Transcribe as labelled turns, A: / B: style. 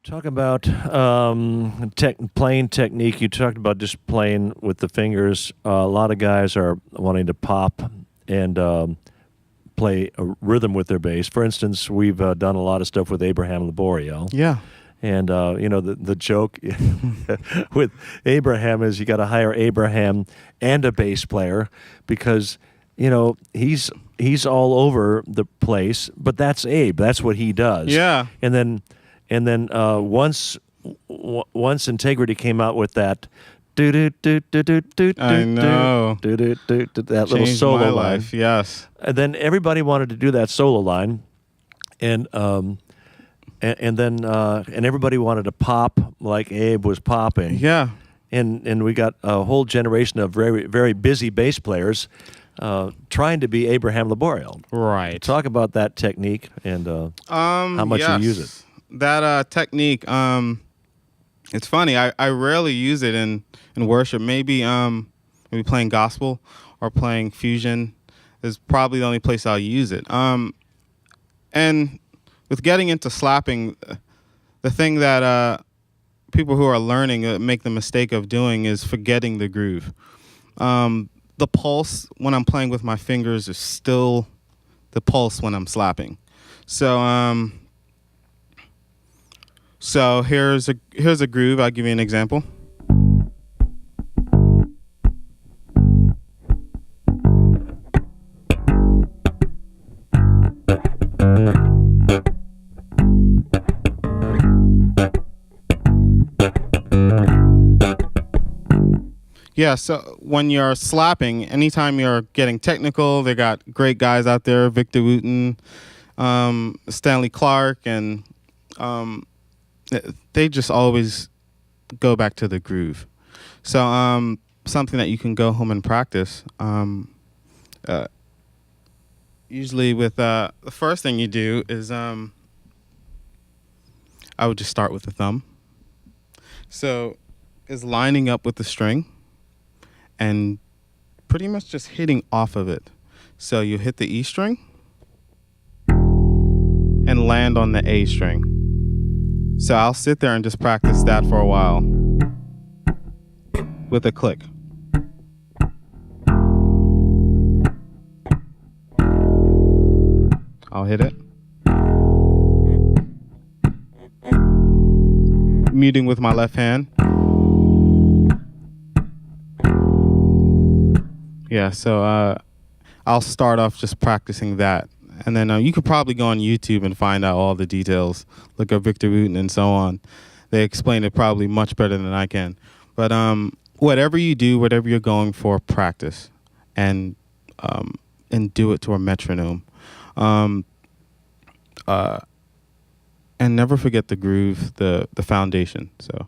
A: Talk about playing technique. You talked about just playing with the fingers. A lot of guys are wanting to pop and play a rhythm with their bass. For instance, we've done a lot of stuff with Abraham Laborio.
B: Yeah.
A: And the joke with Abraham is you got to hire Abraham and a bass player because he's all over the place. But that's Abe. That's what he does.
B: Yeah.
A: And then once Integrity came out with that
B: I know.
A: that little
B: Changed
A: solo
B: my
A: line.
B: life. Yes.
A: And then everybody wanted to do that solo line, and then everybody wanted to pop like Abe was popping.
B: Yeah.
A: And we got a whole generation of very, very busy bass players trying to be Abraham Laborio.
B: Right.
A: Talk about that technique and how much
B: yes.
A: you use it.
B: That technique, it's funny. I rarely use it in worship. Maybe playing gospel or playing fusion is probably the only place I'll use it. And with getting into slapping, the thing that people who are learning make the mistake of doing is forgetting the groove. The pulse when I'm playing with my fingers is still the pulse when I'm slapping. So here's a groove. I'll give you an example. Yeah, so when you're slapping, anytime you're getting technical, they got great guys out there, Victor Wooten, Stanley Clark, and they just always go back to the groove. So something that you can go home and practice. Usually with the first thing you do is I would just start with the thumb. So is lining up with the string and pretty much just hitting off of it. So you hit the E string and land on the A string. So I'll sit there and just practice that for a while with a click. I'll hit it. Muting with my left hand. Yeah, so I'll start off just practicing that. And then you could probably go on YouTube and find out all the details. Look up Victor Wooten and so on. They explain it probably much better than I can. But whatever you do, whatever you're going for, practice and do it to a metronome. And never forget the groove, the foundation. So.